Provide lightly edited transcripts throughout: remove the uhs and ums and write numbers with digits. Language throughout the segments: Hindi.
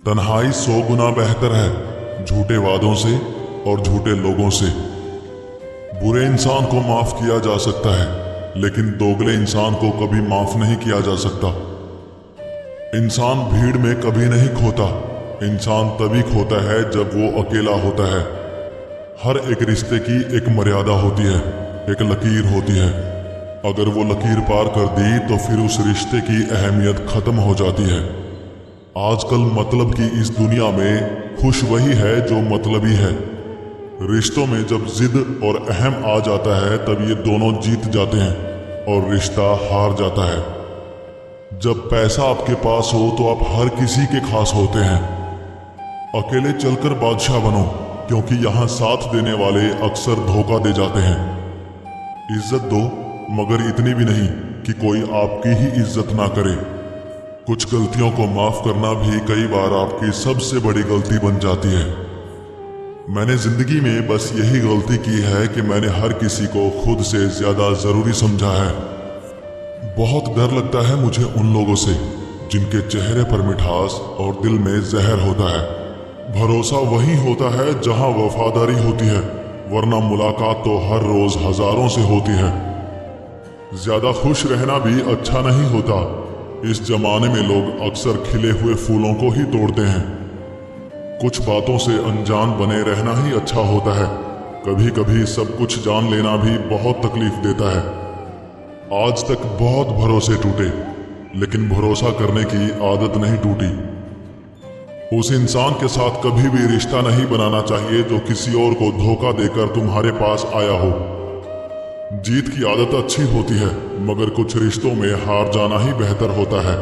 तन्हाई 100 गुना बेहतर है झूठे वादों से और झूठे लोगों से। बुरे इंसान को माफ किया जा सकता है, लेकिन दोगले इंसान को कभी माफ नहीं किया जा सकता। इंसान भीड़ में कभी नहीं खोता, इंसान तभी खोता है जब वो अकेला होता है। हर एक रिश्ते की एक मर्यादा होती है, एक लकीर होती है। अगर वो लकीर पार कर दी तो फिर उस रिश्ते की अहमियत खत्म हो जाती है। आजकल मतलब की इस दुनिया में खुश वही है जो मतलबी है। रिश्तों में जब जिद और अहम आ जाता है तब ये दोनों जीत जाते हैं और रिश्ता हार जाता है। जब पैसा आपके पास हो तो आप हर किसी के खास होते हैं। अकेले चलकर बादशाह बनो, क्योंकि यहाँ साथ देने वाले अक्सर धोखा दे जाते हैं। इज्जत दो, मगर इतनी भी नहीं कि कोई आपकी ही इज्जत ना करे। कुछ गलतियों को माफ करना भी कई बार आपकी सबसे बड़ी गलती बन जाती है। मैंने जिंदगी में बस यही गलती की है कि मैंने हर किसी को खुद से ज्यादा जरूरी समझा है। बहुत डर लगता है मुझे उन लोगों से जिनके चेहरे पर मिठास और दिल में जहर होता है। भरोसा वही होता है जहां वफादारी होती है, वरना मुलाकात तो हर रोज हजारों से होती है। ज्यादा खुश रहना भी अच्छा नहीं होता। इस जमाने में लोग अक्सर खिले हुए फूलों को ही तोड़ते हैं। कुछ बातों से अनजान बने रहना ही अच्छा होता है। कभी कभी सब कुछ जान लेना भी बहुत तकलीफ देता है। आज तक बहुत भरोसे टूटे, लेकिन भरोसा करने की आदत नहीं टूटी। उस इंसान के साथ कभी भी रिश्ता नहीं बनाना चाहिए जो किसी और को धोखा देकर तुम्हारे पास आया हो। जीत की आदत अच्छी होती है, मगर कुछ रिश्तों में हार जाना ही बेहतर होता है।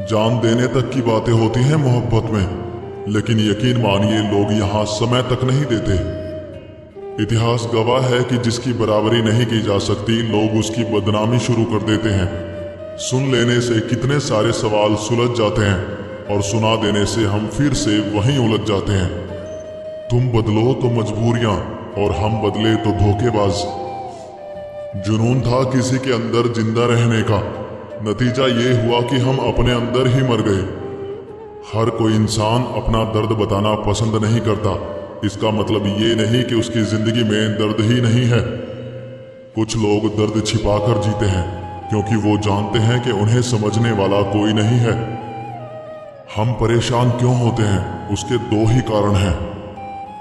जान देने तक की बातें होती हैं मोहब्बत में, लेकिन यकीन मानिए लोग यहाँ समय तक नहीं देते। इतिहास गवाह है कि जिसकी बराबरी नहीं की जा सकती, लोग उसकी बदनामी शुरू कर देते हैं। सुन लेने से कितने सारे सवाल सुलझ जाते हैं, और सुना देने से हम फिर से वहीं उलझ जाते हैं। तुम बदलो तो मजबूरियां, और हम बदले तो धोखेबाज। जुनून था किसी के अंदर जिंदा रहने का, नतीजा ये हुआ कि हम अपने अंदर ही मर गए। हर कोई इंसान अपना दर्द बताना पसंद नहीं करता। इसका मतलब ये नहीं कि उसकी जिंदगी में दर्द ही नहीं है। कुछ लोग दर्द छिपाकर जीते हैं, क्योंकि वो जानते हैं कि उन्हें समझने वाला कोई नहीं है। हम परेशान क्यों होते हैं, उसके दो ही कारण हैं।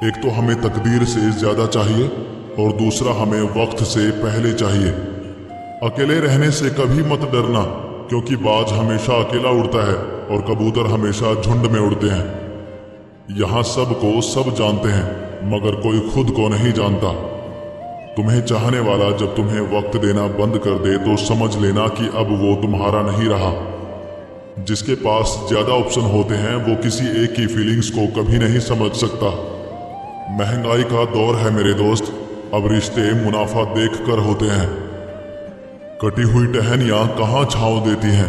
एक तो हमें तकदीर से ज्यादा चाहिए, और दूसरा हमें वक्त से पहले चाहिए। अकेले रहने से कभी मत डरना, क्योंकि बाज हमेशा अकेला उड़ता है और कबूतर हमेशा झुंड में उड़ते हैं। यहाँ सबको सब जानते हैं, मगर कोई खुद को नहीं जानता। तुम्हें चाहने वाला जब तुम्हें वक्त देना बंद कर दे तो समझ लेना कि अब वो तुम्हारा नहीं रहा। जिसके पास ज्यादा ऑप्शन होते हैं वो किसी एक की फीलिंग्स को कभी नहीं समझ सकता। महंगाई का दौर है मेरे दोस्त, अब रिश्ते मुनाफा देखकर होते हैं। कटी हुई टहनियां कहाँ छांव देती हैं,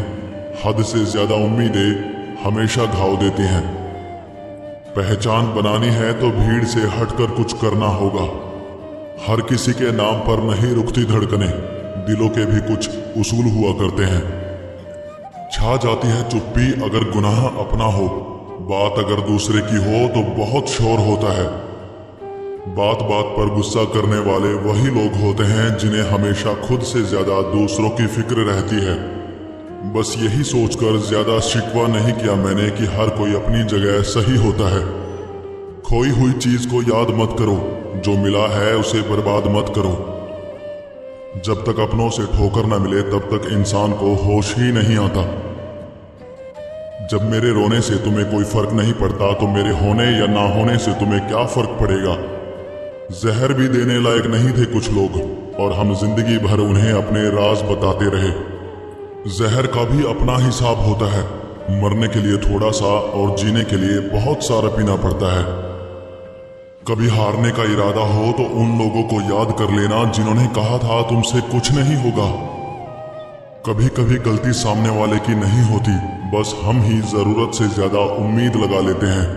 हद से ज्यादा उम्मीदें हमेशा घाव देती हैं। पहचान बनानी है तो भीड़ से हटकर कुछ करना होगा। हर किसी के नाम पर नहीं रुकती धड़कनें, दिलों के भी कुछ उसूल हुआ करते हैं। छा जाती है चुप्पी अगर गुनाह अपना हो, बात अगर दूसरे की हो तो बहुत शोर होता है। बात बात पर गुस्सा करने वाले वही लोग होते हैं जिन्हें हमेशा खुद से ज्यादा दूसरों की फिक्र रहती है। बस यही सोचकर ज्यादा शिकवा नहीं किया मैंने कि हर कोई अपनी जगह सही होता है। खोई हुई चीज को याद मत करो, जो मिला है उसे बर्बाद मत करो। जब तक अपनों से ठोकर न मिले तब तक इंसान को होश ही नहीं आता। जब मेरे रोने से तुम्हें कोई फर्क नहीं पड़ता तो मेरे होने या ना होने से तुम्हें क्या फर्क पड़ेगा। जहर भी देने लायक नहीं थे कुछ लोग, और हम जिंदगी भर उन्हें अपने राज बताते रहे। जहर का भी अपना हिसाब होता है। मरने के लिए थोड़ा सा और जीने के लिए बहुत सारा पीना पड़ता है। कभी हारने का इरादा हो तो उन लोगों को याद कर लेना जिन्होंने कहा था तुमसे कुछ नहीं होगा। कभी कभी गलती सामने वाले की नहीं होती, बस हम ही जरूरत से ज्यादा उम्मीद लगा लेते हैं।